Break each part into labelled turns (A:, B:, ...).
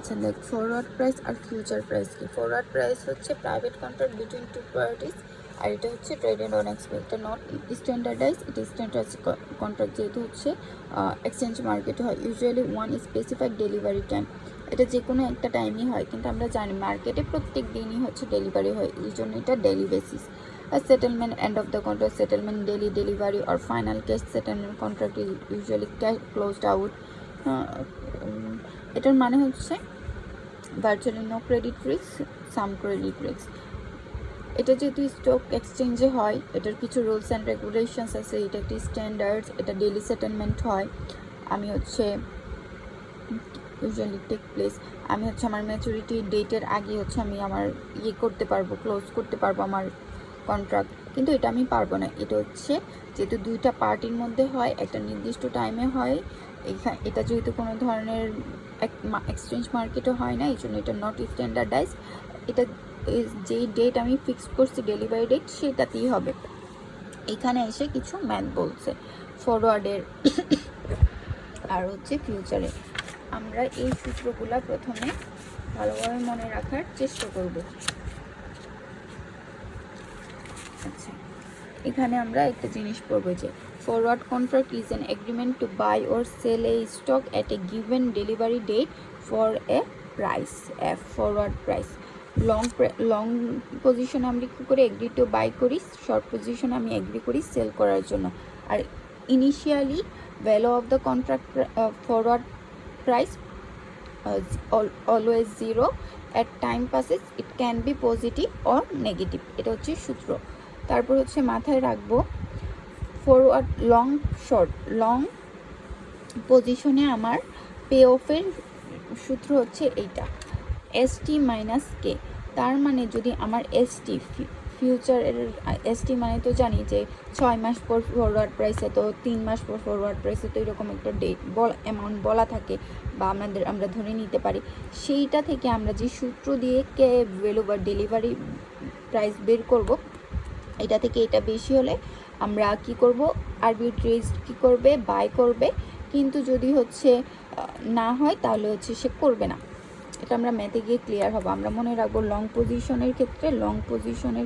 A: আচ্ছা দেখ, forward price আর ফিউচার প্রাইস কি? ফরওয়ার্ড প্রাইস হচ্ছে private contract between two parties, আর এটা হচ্ছে ট্রেডেড অন এক্সপেক্ট। এটা নট স্ট্যান্ডার্ডাইজ, এটা স্ট্যান্ডার্ড কন্ট্রাক্ট যেহেতু হচ্ছে এক্সচেঞ্জ মার্কেটে হয়। Usually one specified delivery time, এটা যে কোনো একটা টাইমই হয়, কিন্তু আমরা জানি মার্কেটে প্রত্যেক দিনই হচ্ছে ডেলিভারি হয়, এই জন্য এটা ডেলি বেসিস। আর settlement end of the contract, settlement daily delivery আর final cash settlement contract is usually cash closed out. এটার মানে হচ্ছে virtually no credit risk, some credit risk. এটা যেহেতু স্টক এক্সচেঞ্জে হয়, এটার কিছু রুলস অ্যান্ড রেগুলেশনস আছে, এটা একটি স্ট্যান্ডার্ডস, এটা ডেলি সেটেলমেন্ট হয়। আমি হচ্ছে ইউজুয়ালি টেক প্লেস, আমি হচ্ছে আমার ম্যাচুরিটি ডেটের আগে হচ্ছে আমি আমার করতে পারবো, ক্লোজ করতে পারবো আমার কন্ট্রাক্ট, কিন্তু এটা আমি পারবো না। এটা হচ্ছে যেহেতু দুইটা পার্টির মধ্যে হয়, একটা নির্দিষ্ট টাইমে হয়, এটা যেহেতু কোনো ধরনের এক্সচেঞ্জ মার্কেটে হয় না, এই জন্য এটা নট স্ট্যান্ডার্ডাইজ। এটা যেই ডেট আমি ফিক্স করছি ডেলিভারি ডেট, সেটাতেই হবে। এখানে এসে কিছু ম্যাথ বলছে ফরওয়ার্ডের আর হচ্ছে ফিউচারে। আমরা এই সূত্রগুলো প্রথমে ভালোভাবে মনে রাখার চেষ্টা করব। আচ্ছা, এখানে আমরা একটা জিনিস পড়ব যে forward contract is an agreement to buy or sell a stock at a given delivery date for a price, F forward price. Long পজিশনে আমরা কী করে এগ্রি টু বাই করি, শর্ট পজিশনে আমি এগ্রি করি সেল করার জন্য। আর initially value of the contract forward price always zero, at time passes it can be positive or negative. এটা হচ্ছে সূত্র। তারপর হচ্ছে মাথায় রাখবো ফরওয়ার্ড লং পজিশনে আমার পে অফের সূত্র হচ্ছে এইটা, এসটি মাইনাস কে। তার মানে যদি আমার এসটি ফিউচারের এসটি মানে তো জানি যে 6 মাস পর ফরওয়ার্ড প্রাইসে, তো 3 মাস পর ফরওয়ার্ড প্রাইসে, তো এরকম একটা ডেট অ্যামাউন্ট বলা থাকে বা আমরা ধরে নিতে পারি। সেইটা থেকে আমরা যে সূত্র দিয়ে কে ভ্যালু বা ডেলিভারি প্রাইস বের করব, এটা থেকে এটা বেশি হলে আমরা কি করব, আরবিট্রেজ কি করবে, বাই করবে। কিন্তু যদি হচ্ছে না হয় তাহলে হচ্ছে সে করবে না। এটা আমরা ম্যাথে গিয়ে ক্লিয়ার হবে। আমরা মনে রাখবো লং পজিশনের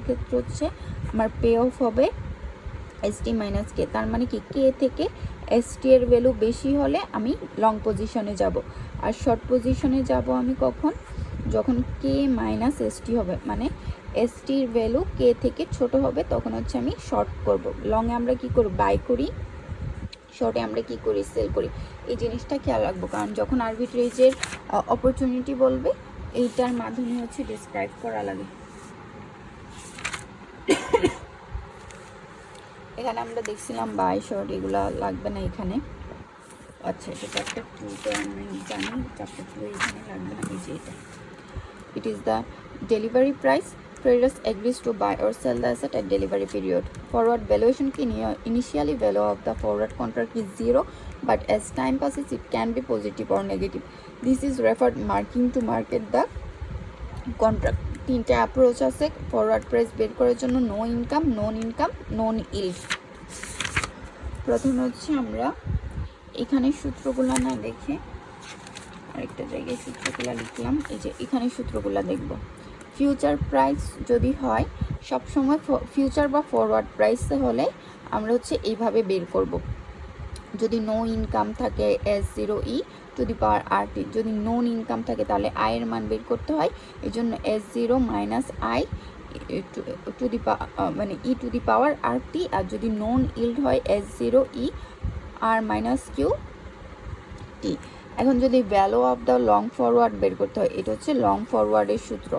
A: ক্ষেত্রে হচ্ছে আমার পে অফ হবে এসটি মাইনাস কে। তার মানে কি, কে থেকে এসটি এর ভ্যালু বেশি হলে আমি লং পজিশনে যাব, আর শর্ট পজিশনে যাব আমি কখন, যখন কে মাইনাস এসটি হবে, মানে এসটির ভ্যালু কে থেকে ছোট হবে, তখন হচ্ছে আমি শর্ট করব। লংয়ে আমরা কি করি, বাই করি, শর্টে আমরা কি করি, সেল করি। এই জিনিসটা খেয়াল রাখবো, কারণ যখন আরবিট্রেজের অপরচুনিটি বলবে, এইটার মাধ্যমে হচ্ছে ডিসক্রাইব করা লাগে। এখানে আমরা দেখছিলাম বাই শর্ট, এগুলো লাগবে না এখানে। আচ্ছা, এটা চ্যাপ্টার 2 আমি জানি, চ্যাপ্টার 2 এখানে লাগবে না। এই যে এটা, it is the delivery price, traders agrees to buy or sell the asset at delivery period. Forward valuation ki initially value of the forward contract is zero, but as time passes it can be positive or negative. This is referred marking to market the contract. তিনটা approach আছে forward price বের করার জন্য, no income, নন yield. প্রথমে হচ্ছে আমরা এখানে সূত্রগুলো না দেখে আরেকটা জায়গায় সূত্রগুলো লিখলাম। এই যে এখানে সূত্রগুলো দেখব। ফিউচার প্রাইস যদি হয়, সবসময় ফিউচার বা ফরওয়ার্ড প্রাইসে হলে আমরা হচ্ছে এইভাবে বের করব। যদি নো ইনকাম থাকে S0E to the power RT, যদি নন ইনকাম থাকে তাহলে আয়ের মান বের করতে হয়, এই জন্য S0 minus I to the মানে ই টু দি পাওয়ার RT। আর যদি নন ইল্ড হয় S0E আর মাইনাস কিউ টি। এখন যদি value of the long forward বের করতে হয়, এটা হচ্ছে লং ফরওয়ার্ডের সূত্র।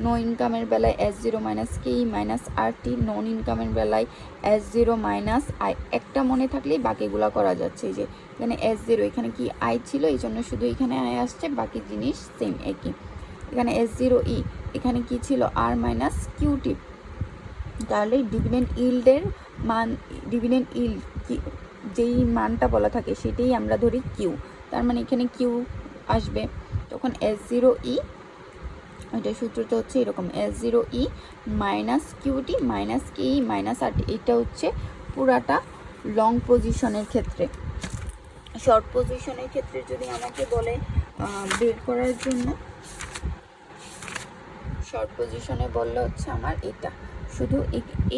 A: নো ইনকামের বেলায় S0 মাইনাস কেই মাইনাস RT, নন ইনকামের বেলায় S0 মাইনাস আই। একটা মনে থাকলেই বাকিগুলো করা যাচ্ছে। এই যে এখানে S0, এখানে কি আই ছিল, এই জন্য শুধু এখানে আই আসছে, বাকি জিনিস সেম একই। এখানে S0E, এখানে কি ছিল আর মাইনাস কিউটি। তাহলে ডিভিডেন্ড ইল্ডের মান, ডিভিডেন্ড ইল্ড যেই মানটা বলা থাকে সেটাই আমরা ধরি কিউ, তার মানে এখানে কিউ আসবে। তখন S0E, এটা সূত্রটা হচ্ছে এরকম, S0E মাইনাস কিউটি মাইনাস কেই মাইনাস RT। এটা হচ্ছে পুরাটা লং পজিশনের ক্ষেত্রে। শর্ট পজিশনের ক্ষেত্রে যদি আমাকে বলে বের করার জন্য শর্ট পজিশনে বললে হচ্ছে আমার এটা শুধু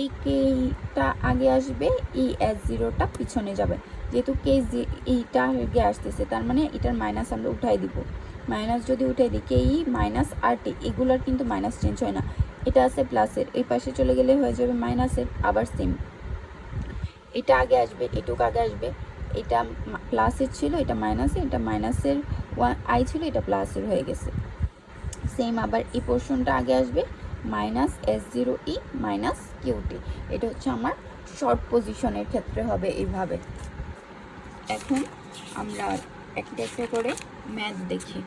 A: এই কেটা আগে আসবে, এই S0টা পিছনে যাবে। যেহেতু কে এইটা আগে আসতেছে, তার মানে এটার মাইনাস আমরা উঠাই দিব। মাইনাস যদি উঠাই দিই, কে ই মাইনাস RT, এগুলোর কিন্তু মাইনাস চেঞ্জ হয় না। এটা আছে প্লাসের, এই পাশে চলে গেলে হয়ে যাবে মাইনাসের, আবার সেম। এটা আগে আসবে, এটুকু আগে আসবে। এটা প্লাসের ছিল, এটা মাইনাসের, এটা মাইনাসের I ছিল, এটা প্লাসের হয়ে গেছে। সেম আবার এই পোর্শনটা আগে আসবে, মাইনাস S0E মাইনাস QT। এটা হচ্ছে আমার শর্ট পজিশনের ক্ষেত্রে হবে এইভাবে। এখন আমরা একটা একটা করে ম্যাথ দেখি।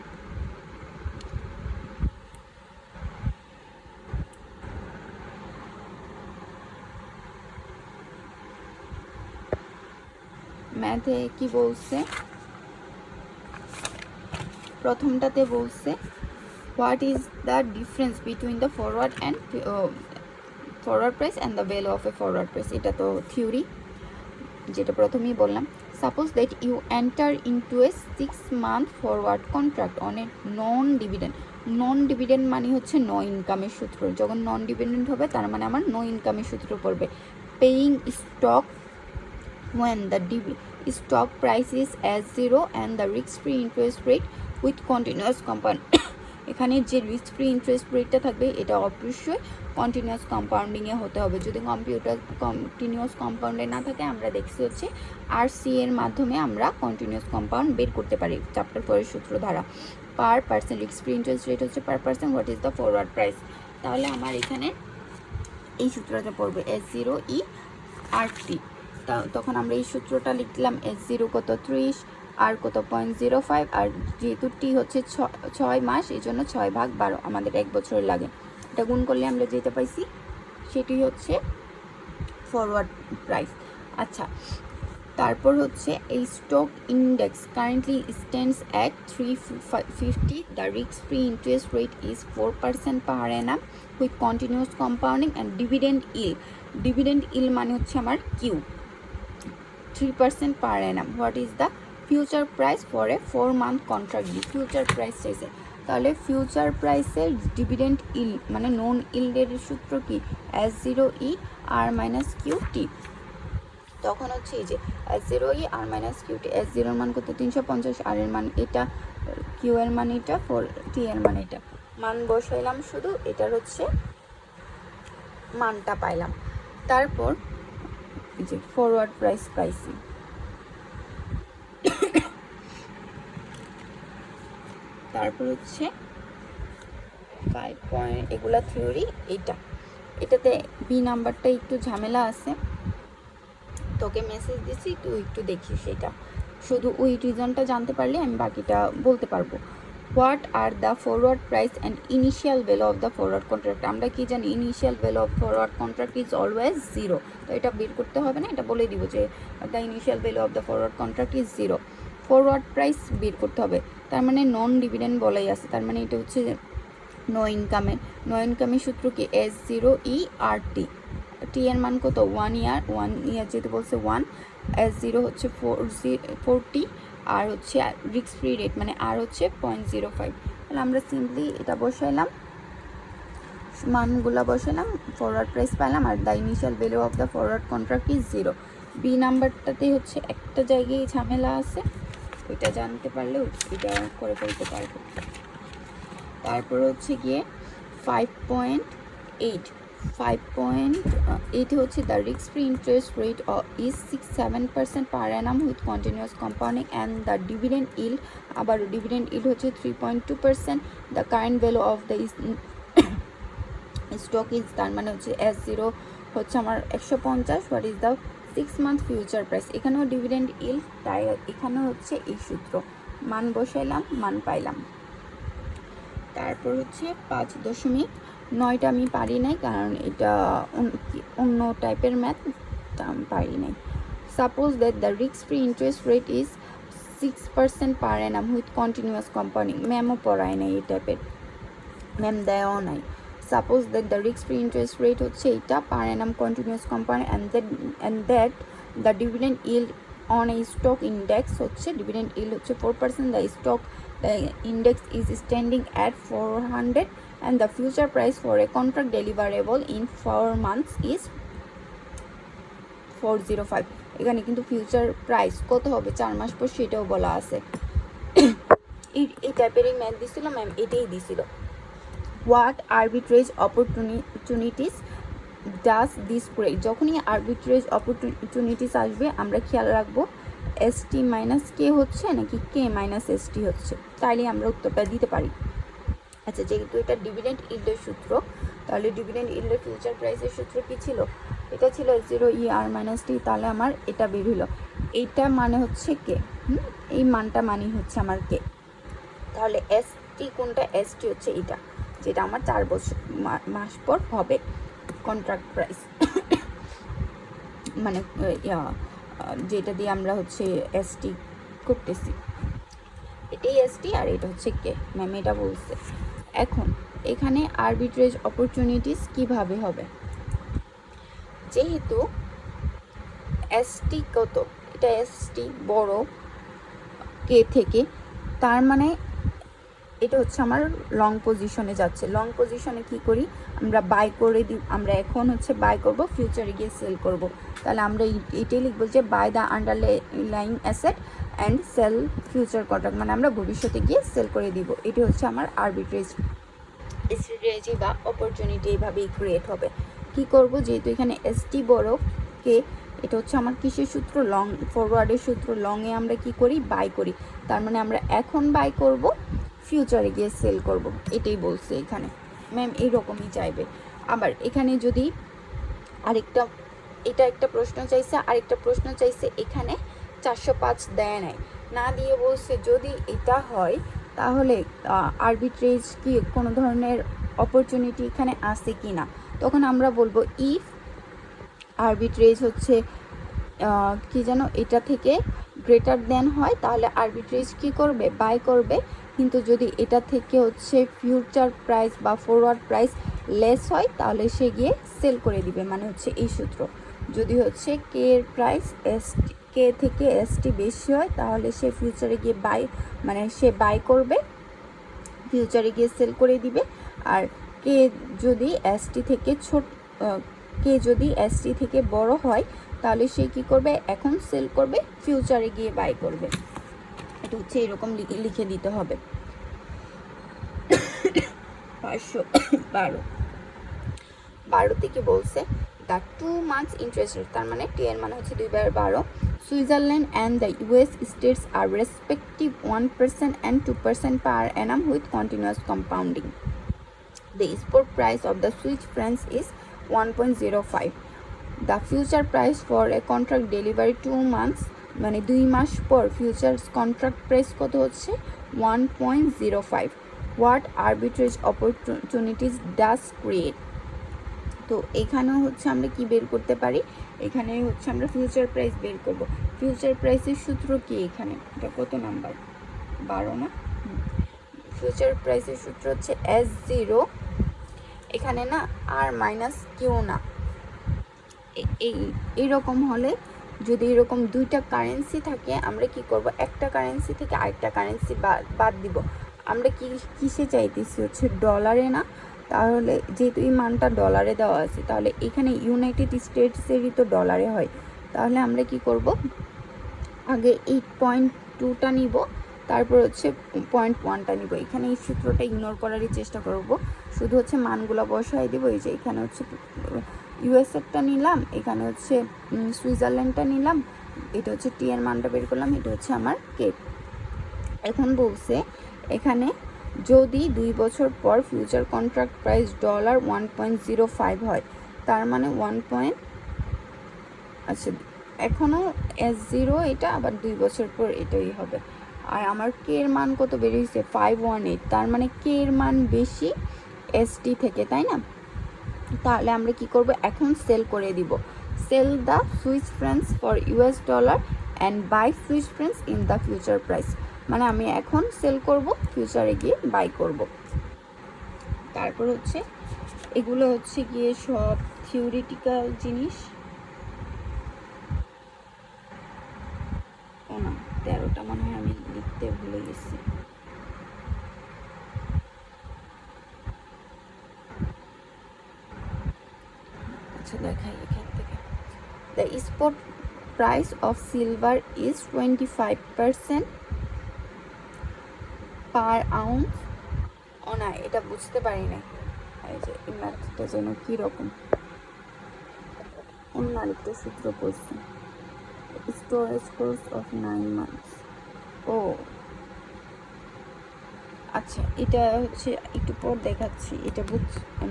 A: ম্যাথে কি বলছে, প্রথমটাতে বলছে what is the difference between the forward and forward price and the value of a forward price. এটা তো থিওরি, যেটা প্রথমেই বললাম। Suppose that you enter into a 6 month forward contract on a non dividend. Non dividend মানে হচ্ছে no ইনকামের সূত্র। যখন নন ডিভিডেন্ড হবে তার মানে আমার নো ইনকামের সূত্র পড়বে। Paying stock when the stock price is S0 and the risk-free interest rate with continuous compound। এখানে যে রিস্ক ফ্রি ইন্টারেস্ট রেটটা থাকবে এটা অবশ্যই কন্টিনিউয়াস কম্পাউন্ডিংয়ে হতে হবে। যদি কন্টিনিউয়াস কম্পাউন্ডে না থাকে, আমরা দেখছি হচ্ছে RC এর মাধ্যমে আমরা কন্টিনিউয়াস কম্পাউন্ড বের করতে পারি চ্যাপ্টার 4 এর সূত্র দ্বারা। Per percent risk free interest rate হচ্ছে per percent what is the forward price. তাহলে আমার এখানে এই সূত্রটা পড়বে S0E RT। তখন আমরা এই সূত্রটা লিখলাম, S0 কত 30, আর কত 0.05, আর যেহেতু টি হচ্ছে 6 মাস, এই জন্য 6/12 আমাদের 1 বছর লাগে। এটা গুণ করলে আমরা যেটা পাইছি সেটি হচ্ছে ফরওয়ার্ড প্রাইস। আচ্ছা, তারপর হচ্ছে এই stock index currently stands at 350, the risk free interest rate is 4% per annum with continuous compounding and dividend yield. Dividend yield মানে হচ্ছে আমার q, 3% per annum. What is the future price for a 4 month contract. Future price চাইছে, তাহলে future প্রাইসের dividend yield মানে নন ইল্ডের সূত্র কি, S0E R minus QT। তখন হচ্ছে এই যে S0E R minus QT, S0 এর মান কত 350, আর এর মান এটা, কিউ এর মান এটা, T এর মান এটা। মান বসাইলাম শুধু, এটার হচ্ছে মানটা পাইলাম। তারপর এই যে ফরওয়ার্ড প্রাইস পাইছি। তারপর হচ্ছে 5 পয়েন্ট, এগুলা থিওরি। এটাতে বি নাম্বারটা একটু ঝামেলা আছে, তোকে মেসেজ দিচ্ছি, তুই একটু দেখিস। সেটা শুধু ওই রিজনটা জানতে পারলে আমি বাকিটা বলতে পারবো। What are the forward price and initial value of the forward contract. আমরা কি জানি, initial value of forward contract is always 0। তো এটা বের করতে হবে না, এটা বলে দিব যে the initial value of the forward contract is 0। Forward price বের করতে হবে, তার মানে নন ডিভিডেন্ড বলাই আছে, তার মানে এটা হচ্ছে নো ইনকামের। নো ইনকামের সূত্র কি, S0E RT। টি এর মান কত 1 ইয়ার যেহেতু বলছে 1, S0 হচ্ছে 40, আর হচ্ছে রিস্ক ফ্রি রেট মানে আর হচ্ছে 0.05। তাহলে আমরা সিম্পলি এটা বসাইলাম, মানগুলো বসালাম, ফরওয়ার্ড প্রাইস পাইলাম, আর the initial value of the forward contract is 0। B নাম্বারটাতে হচ্ছে একটা জায়গায় ঝামেলা আছে, ওইটা জানতে পারলে এটা করে ফেলতে পারবো। তারপর হচ্ছে গিয়ে 5.8 হচ্ছে the risk free interest rate is 6-7% per annum with continuous compounding and the dividend yield, আবার ডিভিডেন্ড ইল্ড হচ্ছে 3.2%। The current value of the stock is, তার মানে হচ্ছে S0 হচ্ছে আমার 150। What is the 6 month future price. এখানেও dividend yield, তাই এখানেও হচ্ছে এই সূত্র। মান বসাইলাম, মান পাইলাম। তারপর হচ্ছে 5.9টা আমি পারি নাই, কারণ এটা অন্য টাইপের ম্যাথ, আমি পারি নাই। Suppose that the risk free interest rate is 6% per annum with continuous compounding. ম্যামও পড়ায় নাই এই টাইপের, ম্যাম দেওয়াও নাই। Suppose that the risk free interest rate হচ্ছে এইটা per annum continuous compound and that the dividend yield on a stock index হচ্ছে ডিভিডেন্ড ইল্ড হচ্ছে 4%, the stock the index is standing at 400 and the future price for a contract deliverable in 4 months is 405। এখানে কিন্তু future price কত হবে 4 মাস পর সেটাও বলা আছে। এই টাইপেরই ম্যাথ দিছিল ম্যাম, এটাই দিছিল। What arbitrage opportunities does this create? যখনই আরবিট্রেজ অপরচুনিটিস আসবে আমরা খেয়াল রাখবো এসটি মাইনাস কে হচ্ছে নাকি কে মাইনাস এসটি হচ্ছে, তাইলে আমরা উত্তরটা দিতে পারি। আচ্ছা, যেহেতু এটা ডিভিডেন্ড ইল্ডের সূত্র, তাহলে ডিভিডেন্ড ইল্ডের ফিউচার প্রাইসের সূত্র কি ছিল? এটা ছিল S0 ER মাইনাস টি, তাহলে আমার এটা বের হলো। এইটা মানে হচ্ছে কে, এই মানটা মানে হচ্ছে আমার কে। তাহলে এসটি কোনটা? এসটি হচ্ছে এটা, যেটা আমার 4 মাস পর হবে কন্ট্রাক্ট প্রাইস, মানে যেটা দিয়ে আমরা হচ্ছে এসটি করতেছি, এটাই এসটি আর এটা হচ্ছে কে। ম্যাম এটা বলছে। এখন এখানে আরবিট্রেজ অপরচুনিটিস কিভাবে হবে? যেহেতু এসটি কত, এটা এসটি বড় কে থেকে, তার মানে এটা হচ্ছে আমার লং পজিশনে যাচ্ছে। লং পজিশনে কি করি আমরা? বাই করে দিই। আমরা এখন হচ্ছে বাই করব, ফিউচারে গিয়ে সেল করব। তাহলে আমরা এটাই লিখবো যে buy the underlying asset and sell future contract, মানে আমরা ভবিষ্যতে গিয়ে সেল করে দিব। এটি হচ্ছে আমার আরবিট্রেজ স্ট্র্যাটেজি বা অপরচুনিটি, এইভাবেই ক্রিয়েট হবে। কি করব? যেহেতু এখানে এসটি বড় কে, এটা হচ্ছে আমার কিসের সূত্র? লং ফরওয়ার্ডের সূত্র। লংয়ে আমরা কি করি? বাই করি। তার মানে আমরা এখন বাই করব, ফিউচারে গিয়ে সেল করব, এটাই বলছে এখানে। ম্যাম এইরকমই চাইবে। আবার এখানে যদি আরেকটা, এটা একটা প্রশ্ন চাইছে, আরেকটা প্রশ্ন চাইছে এখানে 405 দেয় নাই, না দিয়ে বলছে যদি এটা হয় তাহলে আরবিট্রেজ কি কোনো ধরনের অপরচুনিটি এখানে আছে কি না। তখন আমরা বলবো ইফ আরবিট্রেজ হচ্ছে কি যেন, এটা থেকে গ্রেটার দেন হয়, তাহলে আরবিট্রেজ কি করবে? বাই করবে। কিন্তু যদি এটা থেকে হচ্ছে ফিউচার প্রাইস বা ফরওয়ার্ড প্রাইস লেস হয়, তাহলে সে গিয়ে সেল করে দিবে, মানে হচ্ছে এই সূত্র। যদি হচ্ছে কে এর প্রাইস কে থেকে এসটি বেশি হয়, তাহলে সে ফিউচারে গিয়ে বাই, মানে সে বাই করবে, ফিউচারে গিয়ে সেল করে দিবে। আর কে যদি এসটি থেকে কে যদি এসটি থেকে বড় হয়, তাহলে সে কি করবে? এখন সেল করবে, ফিউচারে গিয়ে বাই করবে। এটা হচ্ছে এরকম লিখে দিতে হবে। 512 থেকে বলছে দ্য 2 months ইন্টারেস্ট রেট, তার মানে টি এর মানে হচ্ছে 2/12। Switzerland and the US states are respective 1% and 2% per annum with continuous compounding. The spot price of the Swiss franc is 1.05. The future price for a contract delivery 2 months, মানে 2 মাস পর futures contract price কত হচ্ছে? 1.05. What arbitrage opportunities does create? তো এখানেও হচ্ছে আমরা কি বের করতে পারি? এখানে হচ্ছে আমরা ফিউচার প্রাইস বের করব। ফিউচার প্রাইসের সূত্র কি? এখানে এটা কত নাম্বার? 12 না? ফিউচার প্রাইসের সূত্র হচ্ছে S0, এখানে না আর মাইনাস কিউ না, এইরকম হলে, যদি এরকম দুইটা কারেন্সি থাকে, আমরা কি করব? একটা কারেন্সি থেকে আরেকটা কারেন্সি বাদ দিব। আমরা কিসে চাইতেছি? হচ্ছে ডলারে না? তাহলে যেহেতু এই মানটা ডলারে দেওয়া আছে, তাহলে এখানে ইউনাইটেড স্টেটসেরই তো ডলারে হয়। তাহলে আমরা কি করব? আগে 8.2টা নিব, তারপর হচ্ছে 0.1টা নিব। এখানে এই সূত্রটা ইগনোর করারই চেষ্টা করব, শুধু হচ্ছে মানগুলো বসাই দেবো। এই যে এখানে হচ্ছে ইউএসএরটা নিলাম, এখানে হচ্ছে সুইজারল্যান্ডটা নিলাম, এটা হচ্ছে টি এর মানটা বের করলাম, এটা হচ্ছে আমার কে। এখন বলছে এখানে যদি 2 বছর পর ফিউচার কন্ট্রাক্ট প্রাইস $1.05 হয়, তার মানে আচ্ছা এখনও S0 এটা, আবার 2 বছর পর এটাই হবে। আর আমার কে এর মান কত বেরিয়েছে? 518, তার মানে কে এর মান বেশি এসটি থেকে, তাই না? তাহলে আমরা কি করব? এখন সেল করে দিব। Sell the Swiss francs for US dollar and buy Swiss francs in the future price, মানে আমি এখন সেল করব, ফিউচারে গিয়ে বাই করব। তারপর হচ্ছে এগুলো হচ্ছে গিয়ে সব থিওরিটিক্যাল জিনিস। আচ্ছা দেখাই এখান থেকে। The spot price of silver is 25% per ounce. ও না, এটা বুঝতে পারি না, এই যে এই ম্যাথটা যেন কীরকম, অন্য আরেকটা সূত্র করছি। Storage costs of 9 months. ও আচ্ছা, এটা হচ্ছে একটু পর দেখাচ্ছি। এটা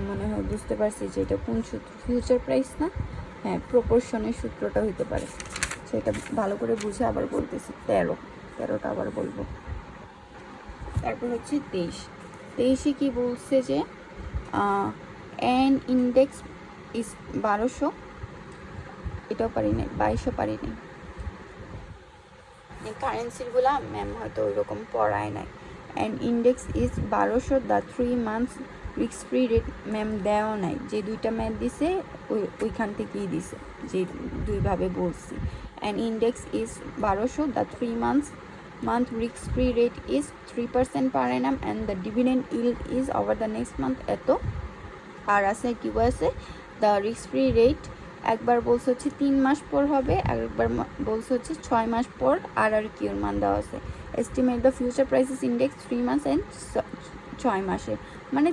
A: মনে হয় বুঝতে পারছি যে এটা কোন সূত্র, ফিউচার প্রাইস না, হ্যাঁ প্রপোর্শনের সূত্রটা হইতে পারে। সেটা ভালো করে বুঝে আবার বলতেছি। 13টা আবার বলবো। তারপর হচ্ছে 23 কি বলছে যে এন ইন্ডেক্স ইস 1200, এটাও পারি নাই, 2200 পারি নাই। কারেন্সিগুলা ম্যাম হয়তো ওই রকম পড়ায় নাই। And index is 1200, the 3 months risk free rate ma'am দেওয়া নাই। যে দুইটা ম্যাথ দিছে ওইখান থেকেই দিছে, যে দুইভাবে বলছি। And index is 1200, the 3 month risk free rate is 3% per annum and the dividend yield is over the next month এত। আর আছে কি বলছে, দ্য রিস্ক ফ্রি রেট একবার বলছে হচ্ছে 3 মাস পর হবে, আর একবার বলছে হচ্ছে 6 মাস পর। আর কিউর মান দেওয়া আছে। Estimate the future prices index 3 মাস অ্যান্ড 6 মাসের, মানে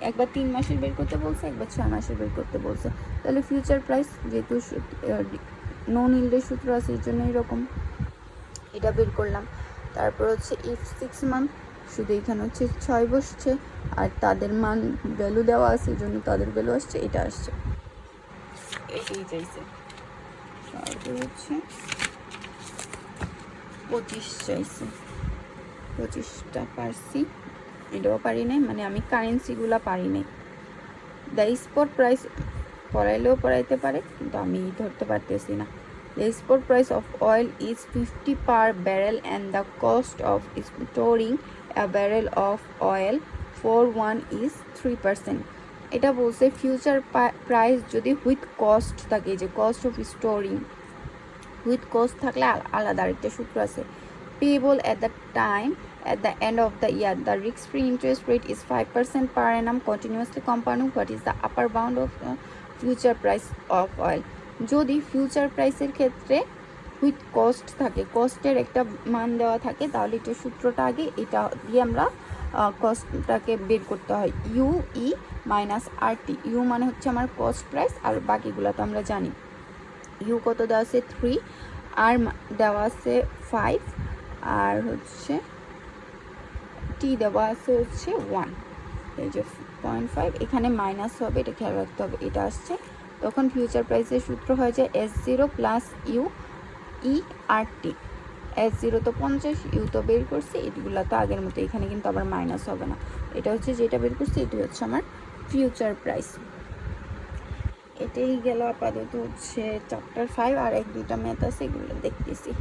A: একবার 3 মাসের বের করতে বলছে, একবার 6 মাসের বের করতে বলছে। তাহলে ফিউচার প্রাইস যেহেতু নন ইল্ডের সূত্র আছে এই জন্য এরকম, এটা বের করলাম। তারপর হচ্ছে ইফ 6 মান্থ, শুধু এখানে হচ্ছে 6 বসছে, আর তাদের মান ভ্যালু দেওয়া আছে এই জন্য তাদের ভ্যালু আসছে, এটা আসছে, এটাই চাইছে। তারপর হচ্ছে 25 চাইছে, 25টা পারছি, এটাও পারি নাই, মানে আমি কারেন্সিগুলো পারি নাই। দ্য স্পট প্রাইস পড়াইলেও পড়াইতে পারে, কিন্তু আমি ধরতে পারতেছি না। The export price of oil is 50 per barrel and the cost of storing a barrel of oil for one is 3%. এটা বলছে ফিউচার প্রাইস যদি উইথ কস্ট থাকে, যে cost of storing with cost থাকলে আলাদা আরেকটা সূত্র আছে। Payable at the time at the end of the year the risk free interest rate is 5% per annum continuously compounding. What is the upper bound of future price of oil? যদি future প্রাইসের ক্ষেত্রে with cost থাকে, কস্টের একটা মান দেওয়া থাকে, তাহলে এটা সূত্রটা আগে এটা দিয়ে আমরা কস্টটাকে বের করতে হয়। UE minus RT. ইউ মানে হচ্ছে আমার কস্ট প্রাইস, আর বাকিগুলো তো আমরা জানি। ইউ কত দেওয়া আছে 3, আর দেওয়া আছে 5, আর হচ্ছে টি দেওয়া আছে হচ্ছে 1, এই যে 0.5, এখানে মাইনাস হবে, এটা খেয়াল রাখতে হবে। এটা আসছে, তখন ফিউচার প্রাইসের সূত্র হয়ে যায় S0 প্লাস ইউ ই আর টি। S0 তো 50, ইউ তো বের করছি, এগুলো তো আগের মতো, এখানে কিন্তু আবার মাইনাস হবে না। এটা হচ্ছে যেটা বের করছি, এটি হচ্ছে আমার ফিউচার প্রাইস। এটাই গেল আপাতত হচ্ছে চ্যাপ্টার 5, আর 1-2টা ম্যাথ আছে, এগুলো দেখতেছি।